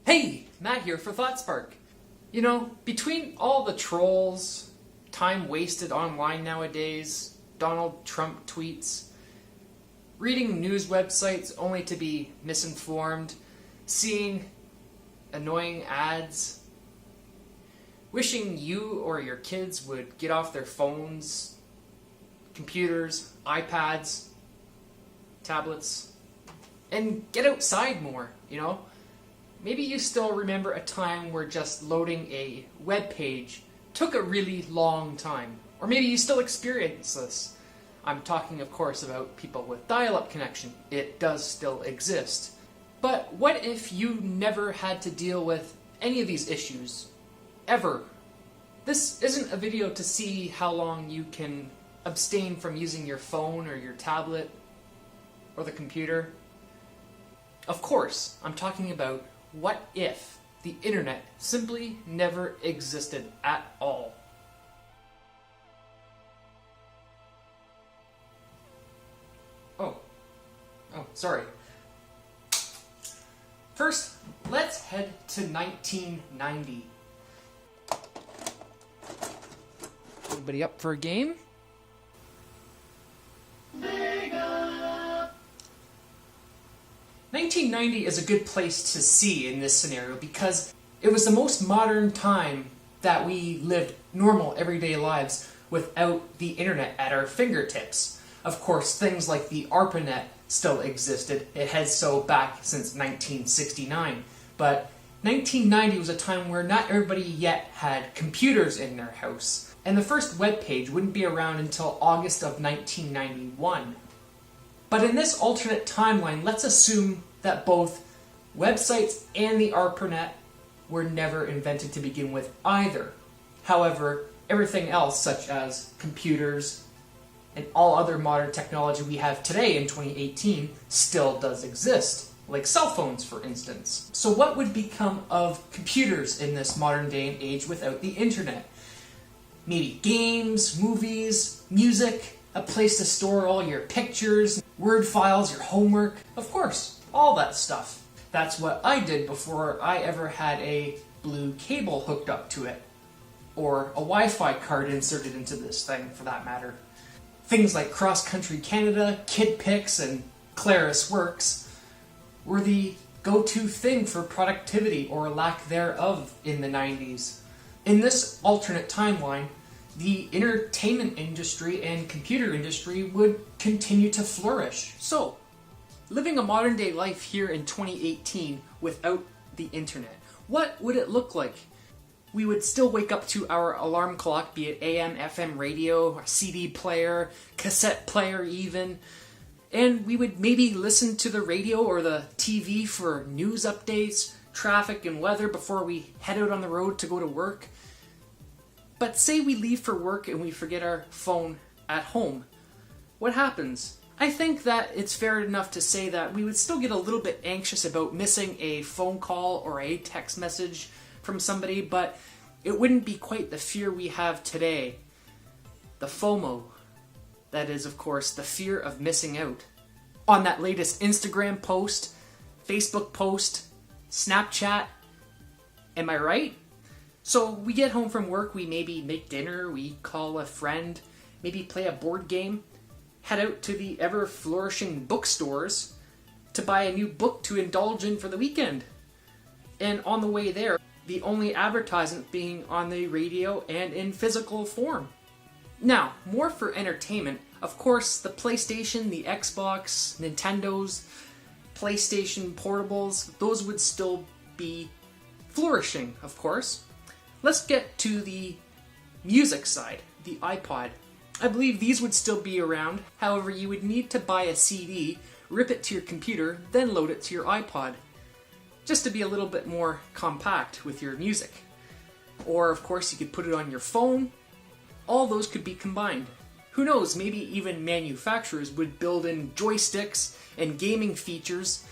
Hey, Matt here for ThoughtSpark. You know, between all the trolls, time wasted online nowadays, Donald Trump tweets, reading news websites only to be misinformed, seeing annoying ads, wishing you or your kids would get off their phones, computers, iPads, tablets, and get outside more, you know? Maybe you still remember a time where just loading a web page took a really long time. Or maybe you still experience this. I'm talking, of course, about people with dial-up connection. It does still exist. But what if you never had to deal with any of these issues? Ever? This isn't a video to see how long you can abstain from using your phone or your tablet or the computer. Of course, I'm talking about what if the internet simply never existed at all? Oh, sorry. First, let's head to 1990. Everybody up for a game? 1990 is a good place to see in this scenario because it was the most modern time that we lived normal everyday lives without the internet at our fingertips. Of course, things like the ARPANET still existed. It has so back since 1969. But 1990 was a time where not everybody yet had computers in their house. And the first web page wouldn't be around until August of 1991. But in this alternate timeline, let's assume that both websites and the ARPANET were never invented to begin with either. However, everything else, such as computers and all other modern technology we have today in 2018, still does exist, like cell phones, for instance. So what would become of computers in this modern day and age without the internet? Maybe games, movies, music, a place to store all your pictures, Word files, your homework, of course, all that stuff. That's what I did before I ever had a blue cable hooked up to it, or a Wi-Fi card inserted into this thing, for that matter. Things like Cross Country Canada, KidPix, and Claris Works were the go-to thing for productivity or lack thereof in the 90s. In this alternate timeline, the entertainment industry and computer industry would continue to flourish. So, living a modern day life here in 2018 without the internet, what would it look like? We would still wake up to our alarm clock, be it AM, FM radio, a CD player, cassette player even, and we would maybe listen to the radio or the TV for news updates, traffic and weather before we head out on the road to go to work. But say we leave for work and we forget our phone at home. What happens? I think that it's fair enough to say that we would still get a little bit anxious about missing a phone call or a text message from somebody, but it wouldn't be quite the fear we have today. The FOMO. That is, of course, the fear of missing out on that latest Instagram post, Facebook post, Snapchat. Am I right? So we get home from work, we maybe make dinner, we call a friend, maybe play a board game, head out to the ever-flourishing bookstores to buy a new book to indulge in for the weekend. And on the way there, the only advertisement being on the radio and in physical form. Now, more for entertainment, of course, the PlayStation, the Xbox, Nintendo's, PlayStation portables, those would still be flourishing, of course. Let's get to the music side, the iPod. I believe these would still be around, however you would need to buy a CD, rip it to your computer, then load it to your iPod, just to be a little bit more compact with your music. Or of course you could put it on your phone. All those could be combined. Who knows, maybe even manufacturers would build in joysticks and gaming features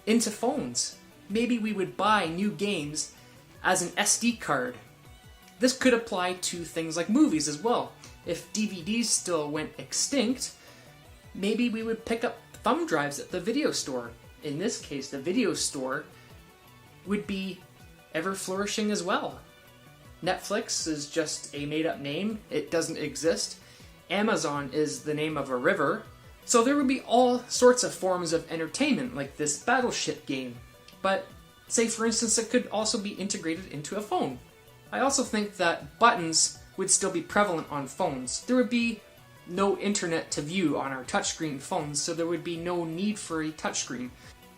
into phones. Maybe we would buy new games as an SD card. This could apply to things like movies as well. If DVDs still went extinct, maybe we would pick up thumb drives at the video store. In this case, the video store would be ever flourishing as well. Netflix is just a made-up name. It doesn't exist. Amazon is the name of a river. So there would be all sorts of forms of entertainment, like this battleship game. But say, for instance, it could also be integrated into a phone. I also think that buttons would still be prevalent on phones. There would be no internet to view on our touchscreen phones, so there would be no need for a touchscreen.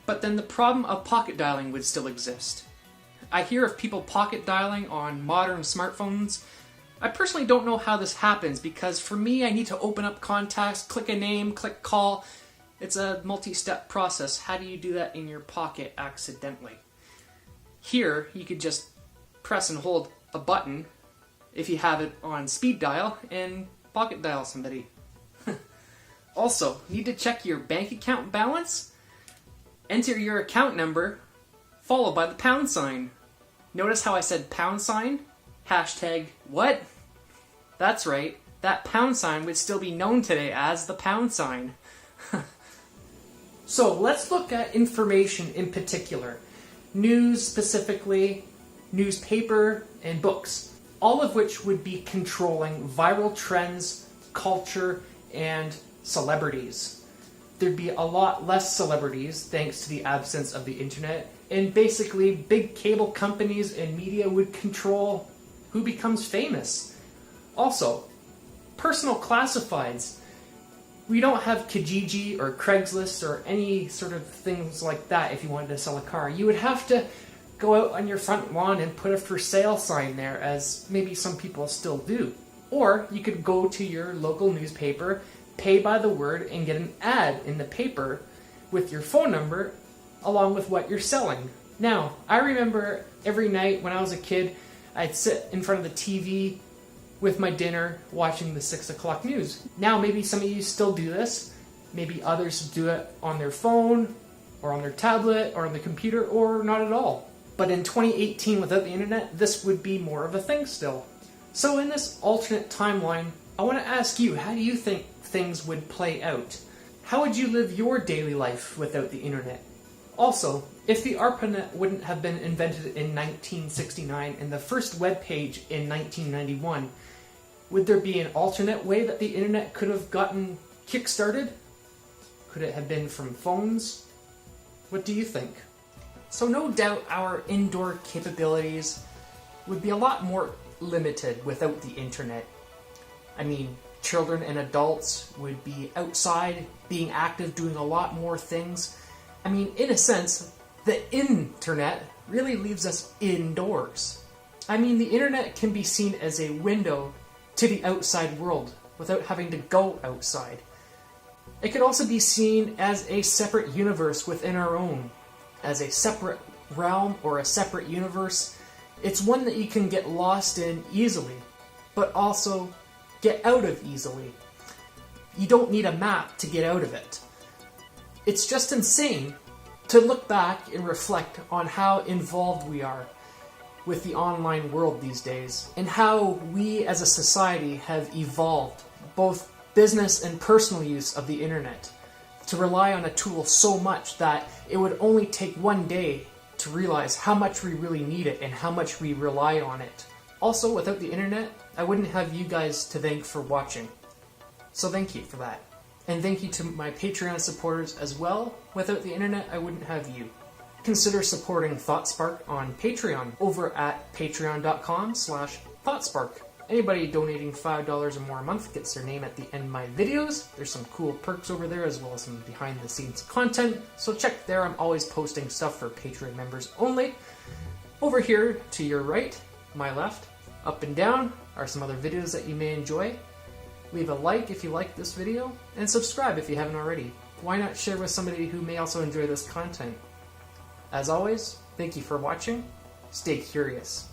But then the problem of pocket dialing would still exist. I hear of people pocket dialing on modern smartphones. I personally don't know how this happens, because for me, I need to open up contacts, click a name, click call. It's a multi-step process. How do you do that in your pocket accidentally? Here, you could just press and hold a button if you have it on speed dial and pocket dial somebody. Also, need to check your bank account balance? Enter your account number, followed by the pound sign. Notice how I said pound sign? Hashtag what? That's right, that pound sign would still be known today as the pound sign. So let's look at information in particular. News specifically, newspaper, and books. All of which would be controlling viral trends, culture, and celebrities. There'd be a lot less celebrities thanks to the absence of the internet, and basically big cable companies and media would control who becomes famous. Also, personal classifieds. We don't have Kijiji or Craigslist or any sort of things like that if you wanted to sell a car. You would have to go out on your front lawn and put a for sale sign there, as maybe some people still do. Or you could go to your local newspaper, pay by the word, and get an ad in the paper with your phone number along with what you're selling. Now, I remember every night when I was a kid, I'd sit in front of the TV with my dinner watching the 6 o'clock news. Now, maybe some of you still do this. Maybe others do it on their phone or on their tablet or on the computer or not at all. But in 2018, without the internet, this would be more of a thing still. So in this alternate timeline, I want to ask you, how do you think things would play out? How would you live your daily life without the internet? Also, if the ARPANET wouldn't have been invented in 1969 and the first web page in 1991, would there be an alternate way that the internet could have gotten kick-started? Could it have been from phones? What do you think? So no doubt our indoor capabilities would be a lot more limited without the internet. I mean, children and adults would be outside, being active, doing a lot more things. I mean, in a sense, the internet really leaves us indoors. I mean, the internet can be seen as a window to the outside world without having to go outside. It could also be seen as a separate universe within our own, as a separate realm or a separate universe. It's one that you can get lost in easily, but also get out of easily. You don't need a map to get out of it. It's just insane to look back and reflect on how involved we are with the online world these days, and how we as a society have evolved, both business and personal use of the internet, to rely on a tool so much that it would only take one day to realize how much we really need it and how much we rely on it. Also, without the internet, I wouldn't have you guys to thank for watching. So thank you for that. And thank you to my Patreon supporters as well. Without the internet, I wouldn't have you. Consider supporting ThoughtSpark on Patreon over at patreon.com/ThoughtSpark. Anybody donating $5 or more a month gets their name at the end of my videos. There's some cool perks over there as well as some behind the scenes content. So check there, I'm always posting stuff for Patreon members only. Over here to your right, my left, up and down are some other videos that you may enjoy. Leave a like if you like this video, and subscribe if you haven't already. Why not share with somebody who may also enjoy this content? As always, thank you for watching. Stay curious.